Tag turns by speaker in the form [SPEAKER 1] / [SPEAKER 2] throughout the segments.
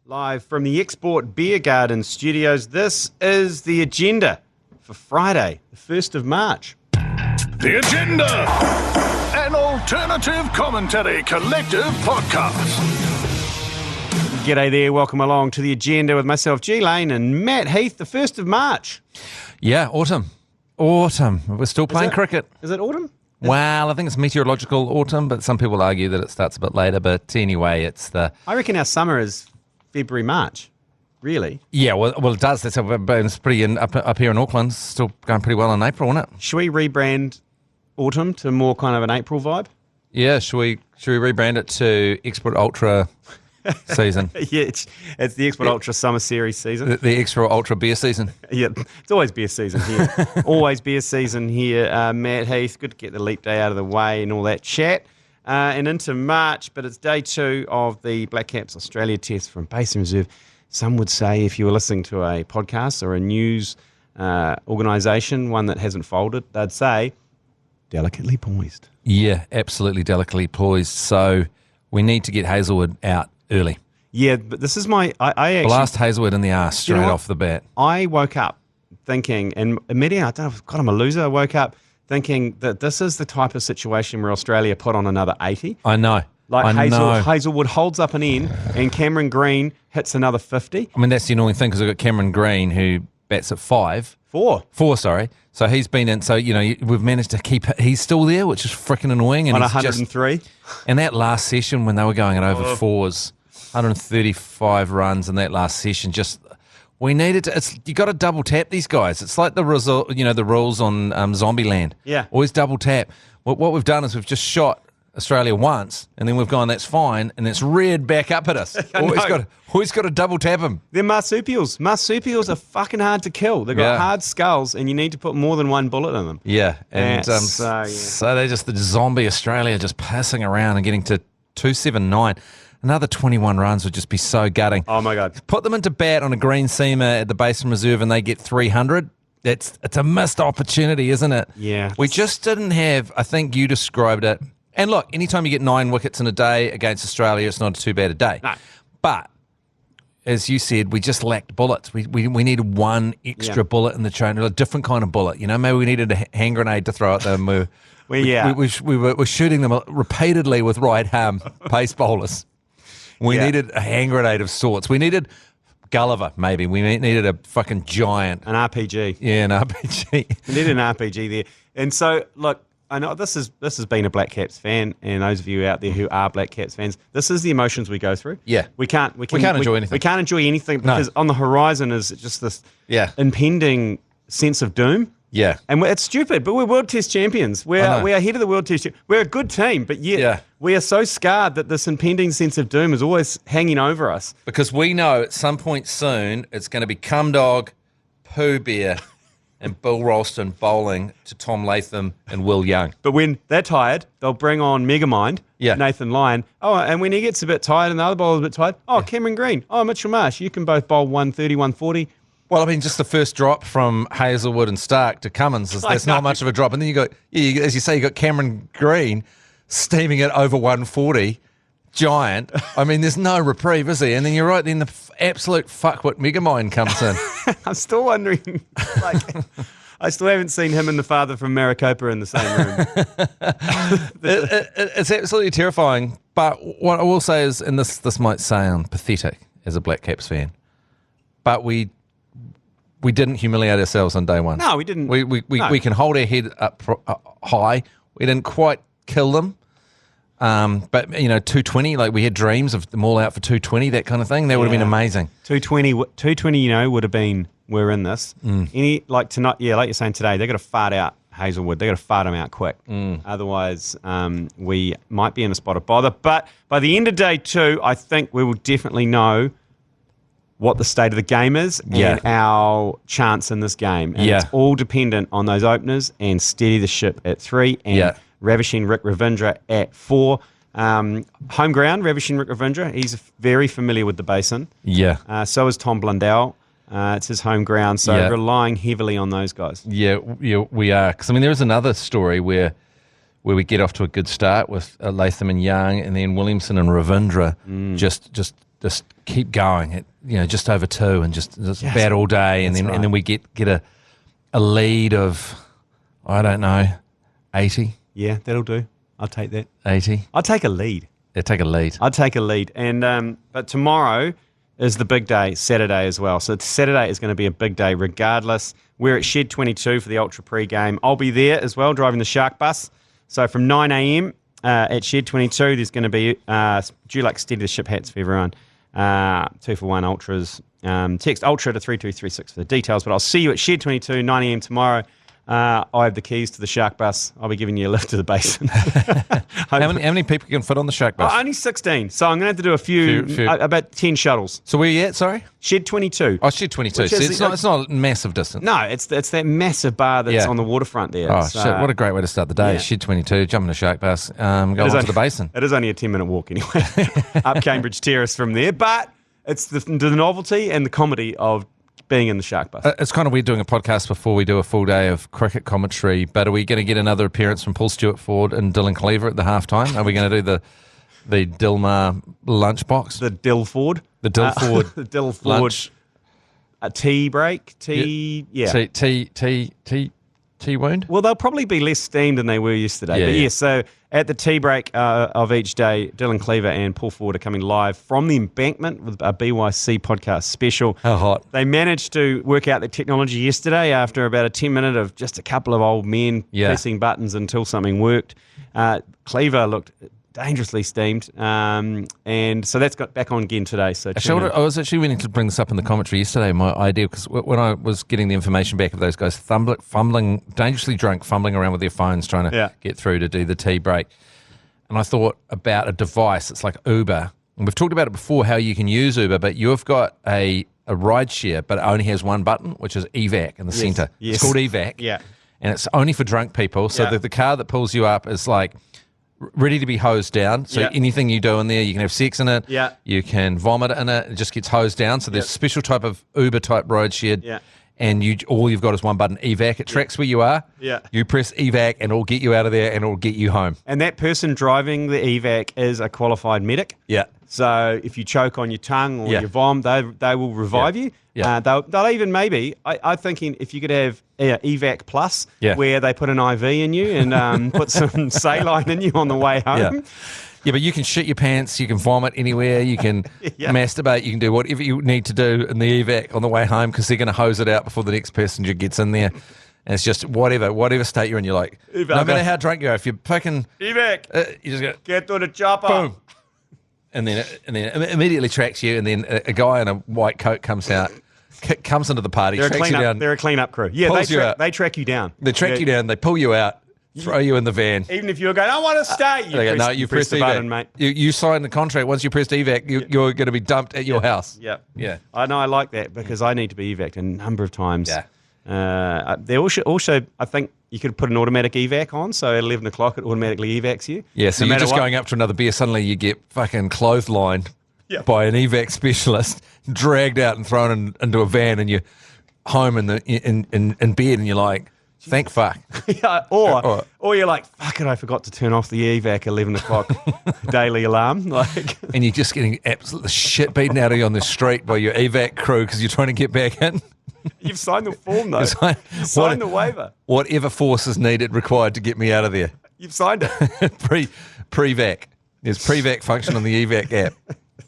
[SPEAKER 1] Live from the Export Beer Garden studios, this is The Agenda for Friday, the 1st of March.
[SPEAKER 2] The Agenda, an alternative commentary collective podcast.
[SPEAKER 1] G'day there, welcome along to The Agenda with myself, G Lane, and Matt Heath, the 1st of March.
[SPEAKER 3] Yeah, autumn. Autumn. We're still playing cricket.
[SPEAKER 1] Is it autumn?
[SPEAKER 3] Well, I think it's meteorological autumn, but some people argue that it starts a bit later. But anyway, it's the...
[SPEAKER 1] I reckon our summer is February, March. Really?
[SPEAKER 3] Yeah, well, it does. It's pretty up here in Auckland. It's still going pretty well in April, isn't it?
[SPEAKER 1] Should we rebrand autumn to more kind of an April vibe?
[SPEAKER 3] Yeah, should we rebrand it to Export Ultra season?
[SPEAKER 1] Yeah, it's the Export Ultra Summer Series season.
[SPEAKER 3] The Export Ultra beer season.
[SPEAKER 1] Yeah, it's always beer season here. Always beer season here. Matt Heath, good to get the leap day out of the way and all that chat. And into March, but it's day 2 of the Black Caps Australia test from Basin Reserve. Some would say if you were listening to a podcast or a news organisation, one that hasn't folded, they'd say delicately poised.
[SPEAKER 3] Yeah, absolutely delicately poised. So we need to get Hazelwood out early.
[SPEAKER 1] Yeah, but this is I actually...
[SPEAKER 3] Blast Hazelwood in the arse straight off the bat.
[SPEAKER 1] I woke up thinking, and immediately, I don't know, God, I'm a loser. I woke up thinking that this is the type of situation where Australia put on another 80.
[SPEAKER 3] I know.
[SPEAKER 1] Hazelwood holds up an end, and Cameron Green hits another 50.
[SPEAKER 3] I mean, that's the annoying thing because we've got Cameron Green who bats at 4, sorry. So he's been in, so, we've managed to keep, he's still there, which is freaking annoying. And
[SPEAKER 1] on
[SPEAKER 3] he's
[SPEAKER 1] 103.
[SPEAKER 3] And that last session when they were going at over 4s, 135 runs in that last session, we needed to, you got to double tap these guys. It's like the result, the rules on Zombieland.
[SPEAKER 1] Yeah.
[SPEAKER 3] Always double tap. What we've done is we've just shot Australia once, and then we've gone, that's fine, and it's reared back up at us. Always got to double tap them.
[SPEAKER 1] They're marsupials. Marsupials are fucking hard to kill. They've got hard skulls, and you need to put more than one bullet in them.
[SPEAKER 3] Yeah, and so they're just the zombie Australia just passing around and getting to 279. Another 21 runs would just be so gutting.
[SPEAKER 1] Oh, my God.
[SPEAKER 3] Put them into bat on a green seamer at the Basin Reserve and they get 300. It's a missed opportunity, isn't it?
[SPEAKER 1] Yeah.
[SPEAKER 3] We just didn't have, I think you described it. And look, anytime you get 9 wickets in a day against Australia, it's not too bad a day.
[SPEAKER 1] No.
[SPEAKER 3] But, as you said, we just lacked bullets. We needed one extra bullet in the chain, a different kind of bullet. Maybe we needed a hand grenade to throw at them. We were shooting them repeatedly with right-arm pace bowlers. We needed a hand grenade of sorts. We needed Gulliver, maybe. We needed a fucking giant.
[SPEAKER 1] An RPG.
[SPEAKER 3] Yeah, an RPG.
[SPEAKER 1] We needed an RPG there. And so, look, I know this has been a Black Caps fan, and those of you out there who are Black Caps fans, this is the emotions we go through.
[SPEAKER 3] Yeah.
[SPEAKER 1] We can't
[SPEAKER 3] enjoy anything.
[SPEAKER 1] We can't enjoy anything because on the horizon is just this impending sense of doom.
[SPEAKER 3] Yeah.
[SPEAKER 1] And it's stupid, but we're World Test champions. We are ahead of the World Test. We're a good team, but yet we are so scarred that this impending sense of doom is always hanging over us.
[SPEAKER 3] Because we know at some point soon it's going to be Cum Dog, Pooh Bear, and Bill Ralston bowling to Tom Latham and Will Young.
[SPEAKER 1] But when they're tired, they'll bring on Megamind, Nathan Lyon. Oh, and when he gets a bit tired and the other bowler's a bit tired, Cameron Green. Oh, Mitchell Marsh. You can both bowl 130, 140.
[SPEAKER 3] Well, I mean, just the first drop from Hazelwood and Stark to Cummins, that's not much of a drop. And then you got, as you say, you got Cameron Green steaming it over 140, giant. I mean, there's no reprieve, is there? And then you're right, then the absolute fuckwit Megamind comes in.
[SPEAKER 1] I'm still wondering, I still haven't seen him and the father from Maricopa in the same room.
[SPEAKER 3] It's absolutely terrifying. But what I will say is, and this might sound pathetic as a Black Caps fan, but we didn't humiliate ourselves on day one.
[SPEAKER 1] No, we didn't.
[SPEAKER 3] We can hold our head up high. We didn't quite kill them. But, 220, like we had dreams of them all out for 220, that kind of thing. That would have been amazing.
[SPEAKER 1] 220, would have been, we're in this. Tonight, like you're saying today, they've got to fart out Hazelwood. They've got to fart them out quick. Otherwise, we might be in a spot of bother. But by the end of day 2, I think we will definitely know what the state of the game is and our chance in this game. And it's all dependent on those openers and steady the ship at 3 and ravishing Rick Ravindra at 4. Home ground, ravishing Rick Ravindra. He's very familiar with the basin. Yeah. So is Tom Blundell. It's his home ground, so relying heavily on those guys. Yeah,
[SPEAKER 3] we are. Because, there is another story where we get off to a good start with Latham and Young, and then Williamson and Ravindra just just keep going at just over 2 and just bat all day, and then we get a lead of, I don't know, 80.
[SPEAKER 1] Yeah, that'll do. I'll take that.
[SPEAKER 3] 80.
[SPEAKER 1] I'll take a lead.
[SPEAKER 3] Yeah, take a lead.
[SPEAKER 1] I'd take a lead. And but tomorrow is the big day, Saturday as well. So Saturday is going to be a big day regardless. We're at Shed 22 for the Ultra pre-game. I'll be there as well, driving the Shark bus. So from 9 a.m. At Shed 22, there's going to be Dulux Steady the Ship hats for everyone. 2 for 1 Ultras. Text Ultra to 3236 for the details. But I'll see you at Shed 22, 9 a.m. tomorrow. I have the keys to the Shark bus. I'll be giving you a lift to the basin.
[SPEAKER 3] How many people can fit on the Shark bus?
[SPEAKER 1] Only 16. So I'm going to have to do a few. About 10 shuttles.
[SPEAKER 3] So where are you at, sorry?
[SPEAKER 1] Shed 22.
[SPEAKER 3] Oh, Shed 22. So it's not a massive distance.
[SPEAKER 1] No, it's that massive bar that's on the waterfront there.
[SPEAKER 3] Oh, shit. What a great way to start the day. Yeah. Shed 22, jump in a Shark bus, go on to the basin.
[SPEAKER 1] It is only a 10-minute walk anyway, up Cambridge Terrace from there. But it's the novelty and the comedy of being in the Shark bus.
[SPEAKER 3] It's kind of weird doing a podcast before we do a full day of cricket commentary, but are we going to get another appearance from Paul Stewart-Ford and Dylan Cleaver at the halftime? Are we going to do the Dilmar lunchbox?
[SPEAKER 1] The Dill Ford?
[SPEAKER 3] The Dill Ford.
[SPEAKER 1] The Dill Ford.
[SPEAKER 3] Lunch.
[SPEAKER 1] A tea break?
[SPEAKER 3] Tea wound?
[SPEAKER 1] Well, they'll probably be less steamed than they were yesterday. So at the tea break of each day, Dylan Cleaver and Paul Ford are coming live from the embankment with a BYC podcast special.
[SPEAKER 3] How hot.
[SPEAKER 1] They managed to work out the technology yesterday after about a 10-minute of just a couple of old men pressing buttons until something worked. Cleaver looked dangerously steamed, and so that's got back on again today. So
[SPEAKER 3] I was actually meaning to bring this up in the commentary yesterday, my idea, because when I was getting the information back of those guys fumbling, dangerously drunk, fumbling around with their phones trying to get through to do the tea break, and I thought about a device. It's like Uber, and we've talked about it before, how you can use Uber, but you've got a ride share, but it only has one button, which is evac in the centre.
[SPEAKER 1] Yes.
[SPEAKER 3] It's called evac, and it's only for drunk people. So the car that pulls you up is like ready to be hosed down. So anything you do in there, you can have sex in it. You can vomit in it. It just gets hosed down. So there's a special type of Uber type ride shared. And all you've got is one button, evac. It tracks where you are. You press evac and it'll get you out of there and it'll get you home.
[SPEAKER 1] And that person driving the evac is a qualified medic. So if you choke on your tongue or your vom, they will revive you. They'll even maybe, I'm thinking if you could have evac plus, where they put an IV in you and put some saline in you on the way home.
[SPEAKER 3] Yeah, but you can shit your pants, you can vomit anywhere, you can masturbate, you can do whatever you need to do in the evac on the way home, because they're going to hose it out before the next passenger gets in there. And it's just whatever state you're in, you're like, evac. No matter how drunk you are, if you're fucking
[SPEAKER 1] evac,
[SPEAKER 3] you just go,
[SPEAKER 1] get to the chopper.
[SPEAKER 3] Boom. And then it immediately tracks you, and then a guy in a white coat comes out, comes into the party, tracks you down.
[SPEAKER 1] They're a clean-up crew. Yeah, they track you down.
[SPEAKER 3] They track you down, they pull you out, throw you in the van.
[SPEAKER 1] Even if you're going, I want to stay. You press the button, mate.
[SPEAKER 3] You sign the contract. Once you press evac, you're going to be dumped at your house.
[SPEAKER 1] Yeah. I know, I like that, because I need to be evac'd a number of times. They also, I think, you could put an automatic evac on, so at 11 o'clock it automatically evacs you.
[SPEAKER 3] Yeah, so you're just going up to another beer, suddenly you get fucking clotheslined by an evac specialist, dragged out and thrown into a van, and you're home in bed, and you're like, thank fuck.
[SPEAKER 1] Or you're like, fuck it, I forgot to turn off the evac 11 o'clock daily alarm.
[SPEAKER 3] And you're just getting absolute shit beaten out of you on the street by your evac crew because you're trying to get back in.
[SPEAKER 1] You've signed the form, though. Signed the waiver.
[SPEAKER 3] Whatever force is required to get me out of there.
[SPEAKER 1] You've signed it.
[SPEAKER 3] Pre-vac. There's pre-vac function on the evac app.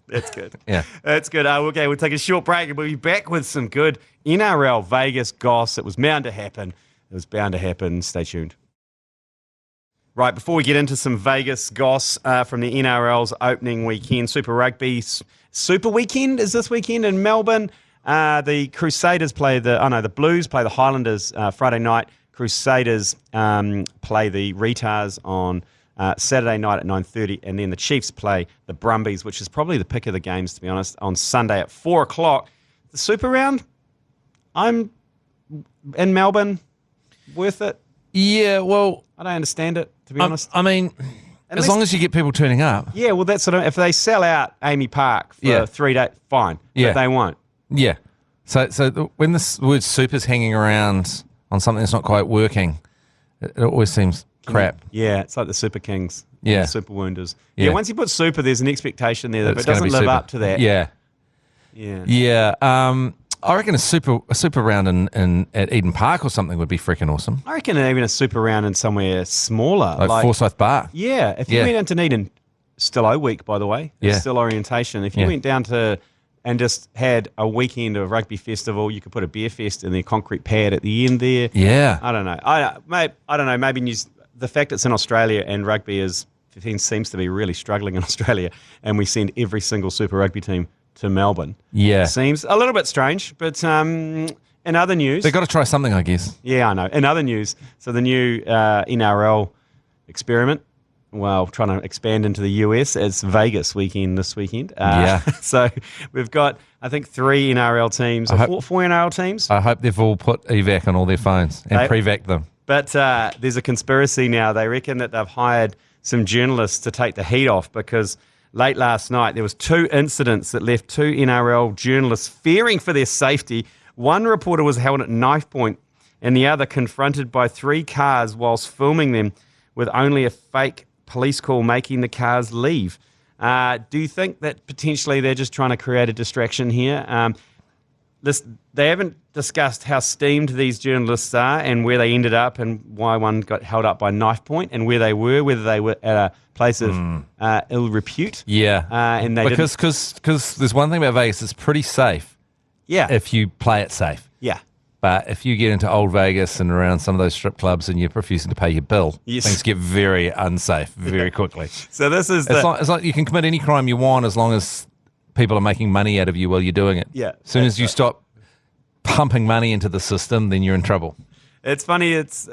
[SPEAKER 1] That's good.
[SPEAKER 3] Yeah.
[SPEAKER 1] That's good. Okay, we'll take a short break and we'll be back with some good NRL Vegas goss. It was bound to happen. Stay tuned. Right, before we get into some Vegas goss from the NRL's opening weekend, Super Rugby Super Weekend is this weekend in Melbourne. The Crusaders the Blues play the Highlanders Friday night. Crusaders play the Retards on Saturday night at 9:30, and then the Chiefs play the Brumbies, which is probably the pick of the games, to be honest, on Sunday at 4 o'clock. The Super Round, I'm in Melbourne, worth it?
[SPEAKER 3] Yeah, well,
[SPEAKER 1] I don't understand it, to be honest.
[SPEAKER 3] I mean, as long as you get people turning up.
[SPEAKER 1] Yeah, well, that's if they sell out Amy Park for 3 days, fine, but they won't.
[SPEAKER 3] Yeah. So when the word super's hanging around on something that's not quite working, it always seems crap.
[SPEAKER 1] Yeah, it's like the Super Kings. and the Super Wounders. Yeah, once you put Super, there's an expectation there that if it doesn't live up to that.
[SPEAKER 3] Yeah.
[SPEAKER 1] Yeah.
[SPEAKER 3] I reckon a super round at Eden Park or something would be freaking awesome.
[SPEAKER 1] I reckon even a super round in somewhere smaller.
[SPEAKER 3] Like Forsyth Bar.
[SPEAKER 1] Yeah. If you went into Dunedin, still O week, by the way. It's still orientation. If you went down to and just had a weekend of rugby festival, you could put a beer fest in their concrete pad at the end there.
[SPEAKER 3] Yeah.
[SPEAKER 1] I don't know. I don't know. Maybe the fact it's in Australia and rugby seems to be really struggling in Australia, and we send every single Super Rugby team to Melbourne.
[SPEAKER 3] Yeah.
[SPEAKER 1] Seems a little bit strange, but in other news...
[SPEAKER 3] They've got to try something, I guess.
[SPEAKER 1] Yeah, I know. In other news, so the new NRL experiment, trying to expand into the US, it's Vegas this weekend. So we've got, I think, 3 NRL teams, four NRL teams.
[SPEAKER 3] I hope they've all put evac on all their phones and pre-vac them.
[SPEAKER 1] But there's a conspiracy now. They reckon that they've hired some journalists to take the heat off because... Late last night, there was 2 incidents that left 2 NRL journalists fearing for their safety. One reporter was held at knifepoint and the other confronted by 3 cars whilst filming them with only a fake police call making the cars leave. Do you think that potentially they're just trying to create a distraction here? They haven't discussed how steamed these journalists are and where they ended up and why one got held up by knifepoint and where they were, whether they were at a place of ill repute.
[SPEAKER 3] Yeah.
[SPEAKER 1] And they
[SPEAKER 3] because there's one thing about Vegas, it's pretty safe.
[SPEAKER 1] Yeah.
[SPEAKER 3] If you play it safe.
[SPEAKER 1] Yeah.
[SPEAKER 3] But if you get into old Vegas and around some of those strip clubs and you're refusing to pay your bill, things get very unsafe very quickly.
[SPEAKER 1] So this is
[SPEAKER 3] it's like you can commit any crime you want as long as people are making money out of you while you're doing it.
[SPEAKER 1] Yeah.
[SPEAKER 3] As soon as you stop pumping money into the system, then you're in trouble.
[SPEAKER 1] It's funny. It's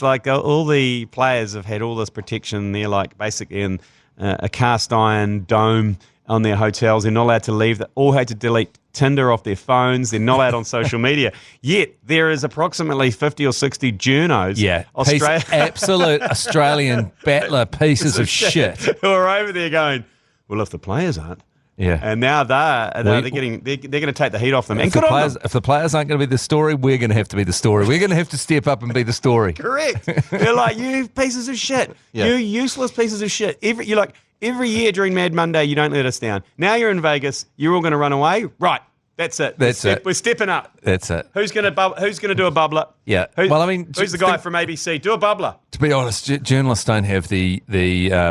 [SPEAKER 1] like all the players have had all this protection. They're like basically in a cast iron dome on their hotels. They're not allowed to leave. They all had to delete Tinder off their
[SPEAKER 3] phones.
[SPEAKER 1] They're not allowed on social media. Yet there is approximately 50 or 60 journos.
[SPEAKER 3] Yeah. Absolute Australian battler pieces of shit.
[SPEAKER 1] Who are over there going, well, if the players aren't.
[SPEAKER 3] Yeah,
[SPEAKER 1] and now they're going to take the heat off them.
[SPEAKER 3] If the players aren't going to be the story, we're going to have to be the story. We're going to have to step up and be the story.
[SPEAKER 1] Correct. They're like, you pieces of shit. Yeah. You useless pieces of shit. Every year during Mad Monday, you don't let us down. Now you're in Vegas. You're all going to run away. Right. That's it. We're stepping up.
[SPEAKER 3] That's it.
[SPEAKER 1] Who's going to do a bubbler?
[SPEAKER 3] Yeah.
[SPEAKER 1] Who's the guy from ABC? Do a bubbler.
[SPEAKER 3] To be honest, journalists don't have the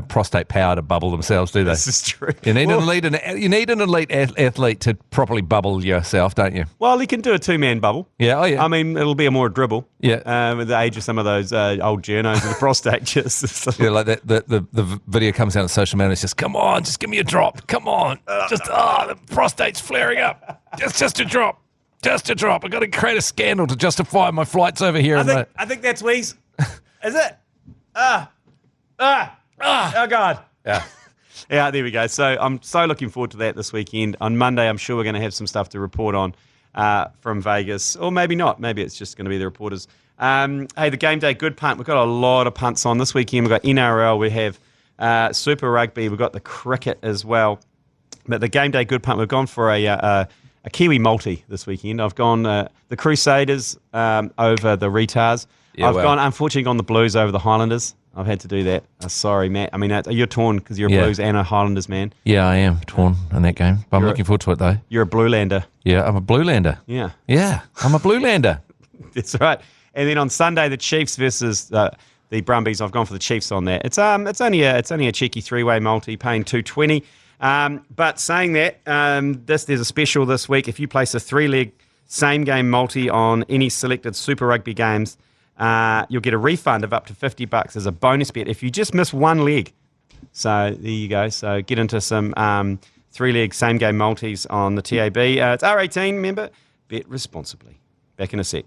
[SPEAKER 3] prostate power to bubble themselves, do they?
[SPEAKER 1] This is true.
[SPEAKER 3] You need an elite athlete to properly bubble yourself, don't you?
[SPEAKER 1] Well, he can do a 2-man bubble.
[SPEAKER 3] Yeah. Oh, yeah.
[SPEAKER 1] I mean, it'll be a more dribble.
[SPEAKER 3] Yeah.
[SPEAKER 1] With the age of some of those old journos with the prostate, just
[SPEAKER 3] yeah, like that. The video comes out on social media. It's just, come on, just give me a drop. Come on, the prostate's flaring up. Just a drop. Just a drop. I've got to create a scandal to justify my flights over here.
[SPEAKER 1] I think that's Weeze. Is it? Oh, God.
[SPEAKER 3] Yeah.
[SPEAKER 1] Yeah, there we go. So I'm so looking forward to that this weekend. On Monday, I'm sure we're going to have some stuff to report on from Vegas. Or maybe not. Maybe it's just going to be the reporters. Hey, the game day good punt. We've got a lot of punts on this weekend. We've got NRL. We have Super Rugby. We've got the cricket as well. But the game day good punt, we've gone for a Kiwi multi this weekend. I've gone the Crusaders over the Retards.
[SPEAKER 3] Yeah,
[SPEAKER 1] Unfortunately, gone the Blues over the Highlanders. I've had to do that. Sorry, Matt. I mean, you're torn because you're a Blues and a Highlanders man.
[SPEAKER 3] Yeah, I am torn in that game. But I'm looking forward to it, though.
[SPEAKER 1] You're a Blue Lander.
[SPEAKER 3] Yeah, I'm a Blue Lander.
[SPEAKER 1] Yeah.
[SPEAKER 3] Yeah, I'm a Blue Lander.
[SPEAKER 1] That's right. And then on Sunday, the Chiefs versus the Brumbies. I've gone for the Chiefs on that. It's only a cheeky 3-way multi, paying $2.20. But saying that, there's a special this week. If you place a 3-leg same game multi on any selected Super Rugby games, you'll get a refund of up to $50 as a bonus bet if you just miss one leg. So there you go. So get into some 3-leg same game multis on the TAB. It's R18, remember? Bet responsibly. Back in a sec.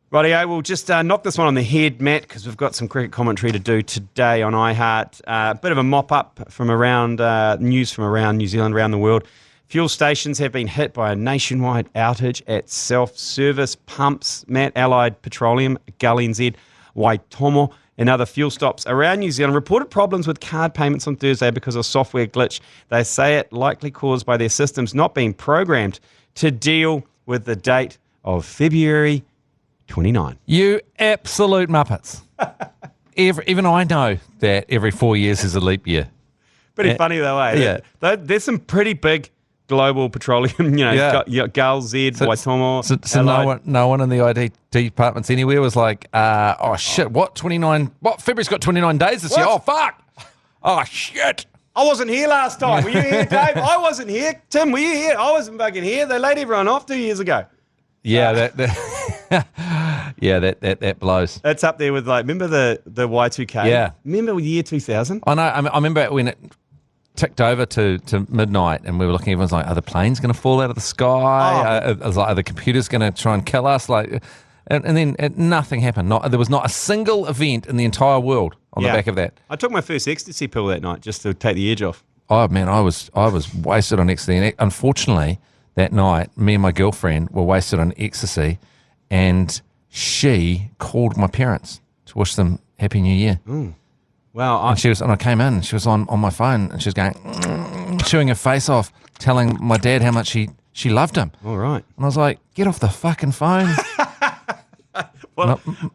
[SPEAKER 1] Rightio, we'll just knock this one on the head, Matt, because we've got some cricket commentary to do today on iHeart. A bit of a mop-up from around news from around New Zealand, around the world. Fuel stations have been hit by a nationwide outage at self-service pumps. Matt, Allied Petroleum, Gully NZ, Waitomo, and other fuel stops around New Zealand reported problems with card payments on Thursday because of software glitch. They say it likely caused by their systems not being programmed to deal with the date of February 29.
[SPEAKER 3] You absolute muppets. even I know that every 4 years is a leap year.
[SPEAKER 1] Pretty funny though, eh?
[SPEAKER 3] Yeah.
[SPEAKER 1] There's some pretty big global petroleum, you got Gull, Z, Waitomo.
[SPEAKER 3] So no one in the IT departments anywhere was like, oh shit, what February's got 29 days this year? Oh fuck. Oh shit.
[SPEAKER 1] I wasn't here last time. Were you here, Dave? I wasn't here. Tim, were you here? I wasn't fucking here. They laid everyone off 2 years ago.
[SPEAKER 3] Yeah, that blows.
[SPEAKER 1] That's up there with remember the Y2K?
[SPEAKER 3] Yeah.
[SPEAKER 1] Remember year 2000?
[SPEAKER 3] I know. I remember when it ticked over to midnight and we were looking, everyone's like, are the planes going to fall out of the sky? I was like, are the computers going to try and kill us? And then nothing happened. There was not a single event in the entire world on the back of that.
[SPEAKER 1] I took my first ecstasy pill that night just to take the edge off.
[SPEAKER 3] Oh man, I was wasted on ecstasy. And unfortunately, that night, me and my girlfriend were wasted on ecstasy, and she called my parents to wish them Happy New Year.
[SPEAKER 1] Wow.
[SPEAKER 3] And I came in, and she was on my phone, and she was going, chewing her face off, telling my dad how much she loved him.
[SPEAKER 1] All right.
[SPEAKER 3] And I was like, get off the fucking phone.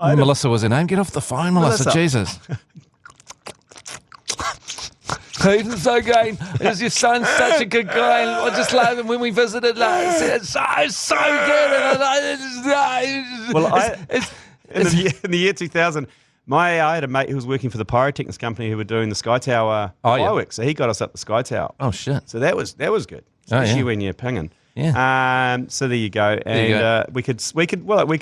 [SPEAKER 3] Melissa was her name. Get off the phone, Melissa. Jesus. He's so good. Your son's such a good guy. I just love him when we visited. It's so good.
[SPEAKER 1] In the year 2000, I had a mate who was working for the pyrotechnics company who were doing the Sky Tower fireworks. So he got us up the Sky Tower.
[SPEAKER 3] Oh shit!
[SPEAKER 1] So that was good, especially when you're pinging.
[SPEAKER 3] Yeah.
[SPEAKER 1] So there you go. And we could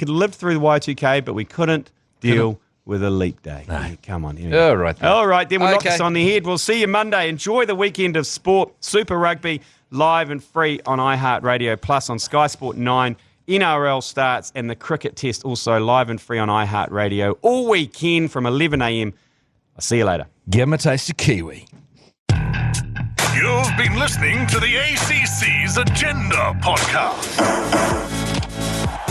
[SPEAKER 1] live through the Y2K, but we couldn't deal with a leap day. No. Come on.
[SPEAKER 3] All right.
[SPEAKER 1] All right, then we'll knock this on the head. We'll see you Monday. Enjoy the weekend of sport. Super Rugby, live and free on iHeartRadio, plus on Sky Sport 9. NRL starts, and the cricket test also live and free on iHeartRadio all weekend from 11 a.m. I'll see you later.
[SPEAKER 3] Give 'em a taste of kiwi.
[SPEAKER 2] You've been listening to the ACC's Agenda podcast.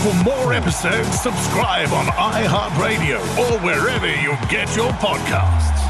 [SPEAKER 2] For more episodes, subscribe on iHeartRadio or wherever you get your podcasts.